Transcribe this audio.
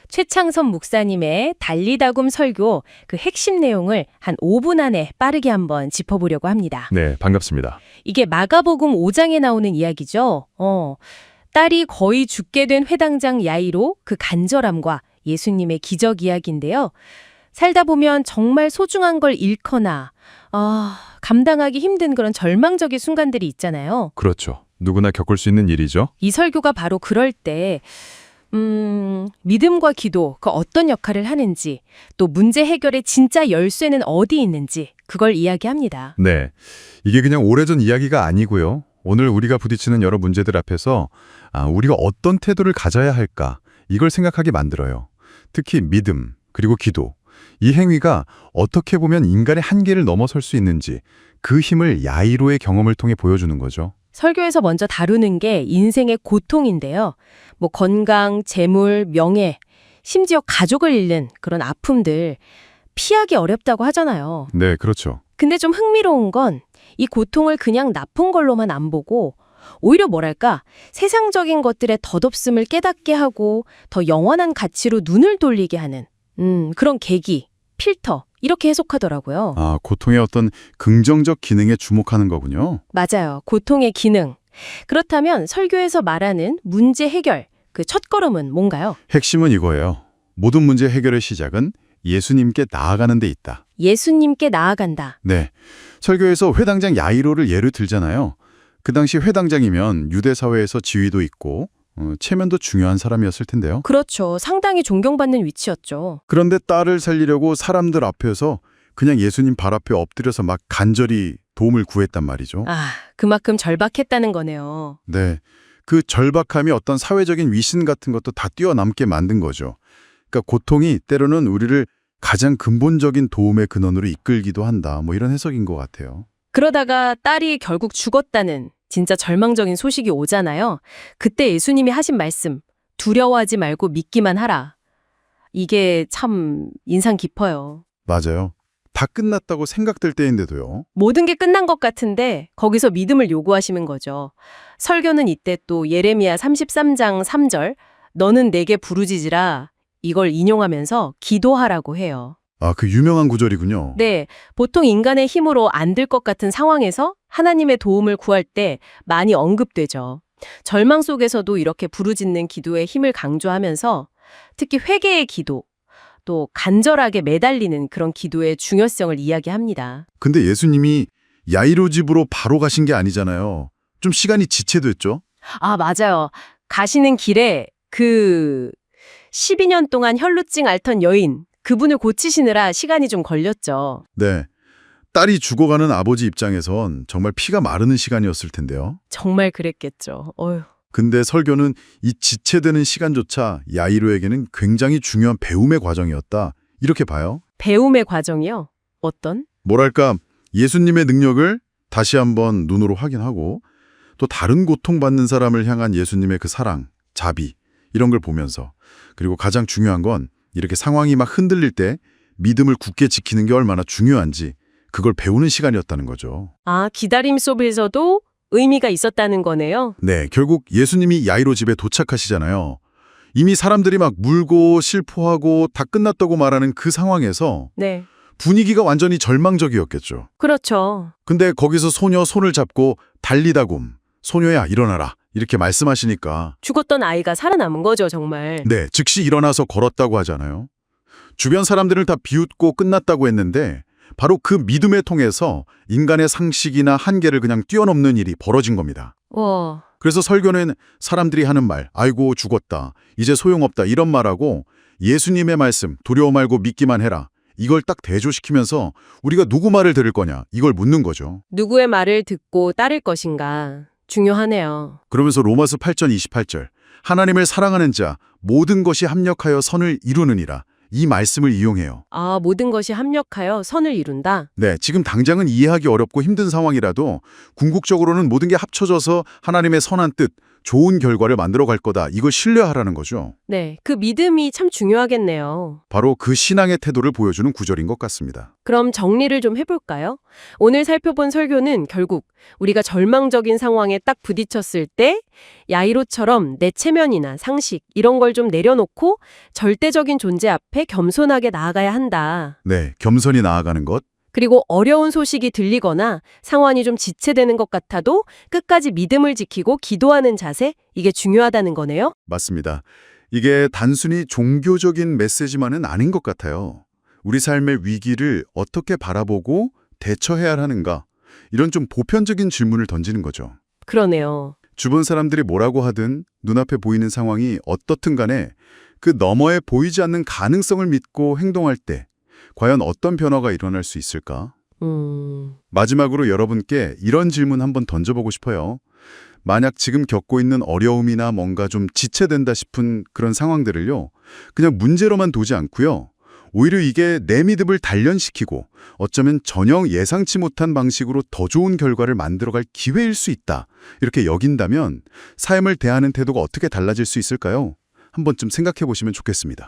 최창선 목사님의 달리다굼 설교 그 핵심 내용을 한 5분 안에 빠르게 한번 짚어보려고 합니다. 네, 반갑습니다. 이게 마가복음 5장에 나오는 이야기죠. 딸이 거의 죽게 된 회당장 야이로 그 간절함과 예수님의 기적 이야기인데요. 살다 보면 정말 소중한 걸 잃거나 감당하기 힘든 그런 절망적인 순간들이 있잖아요. 그렇죠. 누구나 겪을 수 있는 일이죠. 이 설교가 바로 그럴 때 믿음과 기도, 그 어떤 역할을 하는지, 또 문제 해결의 진짜 열쇠는 어디 있는지 그걸 이야기합니다. 네, 이게 그냥 오래전 이야기가 아니고요. 오늘 우리가 부딪히는 여러 문제들 앞에서 우리가 어떤 태도를 가져야 할까 이걸 생각하게 만들어요. 특히 믿음, 그리고 기도. 이 행위가 어떻게 보면 인간의 한계를 넘어설 수 있는지 그 힘을 야이로의 경험을 통해 보여주는 거죠. 설교에서 먼저 다루는 게 인생의 고통인데요. 뭐 건강, 재물, 명예, 심지어 가족을 잃는 그런 아픔들 피하기 어렵다고 하잖아요. 네, 그렇죠. 근데 좀 흥미로운 건 이 고통을 그냥 나쁜 걸로만 안 보고 오히려 뭐랄까 세상적인 것들의 덧없음을 깨닫게 하고 더 영원한 가치로 눈을 돌리게 하는 그런 계기, 필터 이렇게 해석하더라고요. 고통의 어떤 긍정적 기능에 주목하는 거군요. 맞아요. 고통의 기능. 그렇다면 설교에서 말하는 문제 해결, 그 첫걸음은 뭔가요? 핵심은 이거예요. 모든 문제 해결의 시작은 예수님께 나아가는 데 있다. 예수님께 나아간다. 네, 설교에서 회당장 야이로를 예를 들잖아요. 그 당시 회당장이면 유대 사회에서 지위도 있고 체면도 중요한 사람이었을 텐데요. 그렇죠. 상당히 존경받는 위치였죠. 그런데 딸을 살리려고 사람들 앞에서 그냥 예수님 발 앞에 엎드려서 막 간절히 도움을 구했단 말이죠. 그만큼 절박했다는 거네요. 네, 그 절박함이 어떤 사회적인 위신 같은 것도 다 뛰어넘게 만든 거죠. 그러니까 고통이 때로는 우리를 가장 근본적인 도움의 근원으로 이끌기도 한다. 뭐 이런 해석인 것 같아요. 그러다가 딸이 결국 죽었다는 진짜 절망적인 소식이 오잖아요. 그때 예수님이 하신 말씀, 두려워하지 말고 믿기만 하라. 이게 참 인상 깊어요. 맞아요. 다 끝났다고 생각될 때인데도요. 모든 게 끝난 것 같은데 거기서 믿음을 요구하시는 거죠. 설교는 이때 또 예레미야 33장 3절 너는 내게 부르짖으라 이걸 인용하면서 기도하라고 해요. 그 유명한 구절이군요. 네, 보통 인간의 힘으로 안 될 것 같은 상황에서 하나님의 도움을 구할 때 많이 언급되죠. 절망 속에서도 이렇게 부르짖는 기도의 힘을 강조하면서 특히 회개의 기도, 또 간절하게 매달리는 그런 기도의 중요성을 이야기합니다. 근데 예수님이 야이로 집으로 바로 가신 게 아니잖아요. 좀 시간이 지체됐죠? 맞아요. 가시는 길에 그 12년 동안 혈루증 앓던 여인, 그분을 고치시느라 시간이 좀 걸렸죠. 네. 딸이 죽어가는 아버지 입장에선 정말 피가 마르는 시간이었을 텐데요. 정말 그랬겠죠. 어휴. 근데 설교는 이 지체되는 시간조차 야이로에게는 굉장히 중요한 배움의 과정이었다. 이렇게 봐요. 배움의 과정이요? 어떤? 뭐랄까, 예수님의 능력을 다시 한번 눈으로 확인하고 또 다른 고통받는 사람을 향한 예수님의 그 사랑, 자비 이런 걸 보면서 그리고 가장 중요한 건 이렇게 상황이 막 흔들릴 때 믿음을 굳게 지키는 게 얼마나 중요한지 그걸 배우는 시간이었다는 거죠. 기다림 속에서도 의미가 있었다는 거네요. 네, 결국 예수님이 야이로 집에 도착하시잖아요. 이미 사람들이 막 물고 실포하고 다 끝났다고 말하는 그 상황에서 네. 분위기가 완전히 절망적이었겠죠. 그렇죠. 근데 거기서 소녀 손을 잡고 달리다굼, 소녀야 일어나라 이렇게 말씀하시니까 죽었던 아이가 살아남은 거죠, 정말. 네, 즉시 일어나서 걸었다고 하잖아요. 주변 사람들을 다 비웃고 끝났다고 했는데 바로 그 믿음을 통해서 인간의 상식이나 한계를 그냥 뛰어넘는 일이 벌어진 겁니다. 와. 그래서 설교는 사람들이 하는 말, 아이고 죽었다, 이제 소용없다 이런 말하고 예수님의 말씀, 두려워 말고 믿기만 해라. 이걸 딱 대조시키면서 우리가 누구 말을 들을 거냐 이걸 묻는 거죠. 누구의 말을 듣고 따를 것인가 중요하네요. 그러면서 로마서 8장 28절 하나님을 사랑하는 자 모든 것이 합력하여 선을 이루느니라 이 말씀을 이용해요. 모든 것이 합력하여 선을 이룬다. 네, 지금 당장은 이해하기 어렵고 힘든 상황이라도 궁극적으로는 모든 게 합쳐져서 하나님의 선한 뜻, 좋은 결과를 만들어 갈 거다. 이걸 신뢰하라는 거죠. 네, 그 믿음이 참 중요하겠네요. 바로 그 신앙의 태도를 보여주는 구절인 것 같습니다. 그럼 정리를 좀 해볼까요? 오늘 살펴본 설교는 결국 우리가 절망적인 상황에 딱 부딪혔을 때 야이로처럼 내 체면이나 상식 이런 걸 좀 내려놓고 절대적인 존재 앞에 겸손하게 나아가야 한다. 네, 겸손히 나아가는 것. 그리고 어려운 소식이 들리거나 상황이 좀 지체되는 것 같아도 끝까지 믿음을 지키고 기도하는 자세, 이게 중요하다는 거네요. 맞습니다. 이게 단순히 종교적인 메시지만은 아닌 것 같아요. 우리 삶의 위기를 어떻게 바라보고 대처해야 하는가? 이런 좀 보편적인 질문을 던지는 거죠. 그러네요. 주변 사람들이 뭐라고 하든 눈앞에 보이는 상황이 어떻든 간에 그 너머에 보이지 않는 가능성을 믿고 행동할 때 과연 어떤 변화가 일어날 수 있을까? 마지막으로 여러분께 이런 질문 한번 던져보고 싶어요. 만약 지금 겪고 있는 어려움이나 뭔가 좀 지체된다 싶은 그런 상황들을요, 그냥 문제로만 두지 않고요. 오히려 이게 내 믿음을 단련시키고 어쩌면 전혀 예상치 못한 방식으로 더 좋은 결과를 만들어갈 기회일 수 있다. 이렇게 여긴다면 삶을 대하는 태도가 어떻게 달라질 수 있을까요? 한 번쯤 생각해 보시면 좋겠습니다.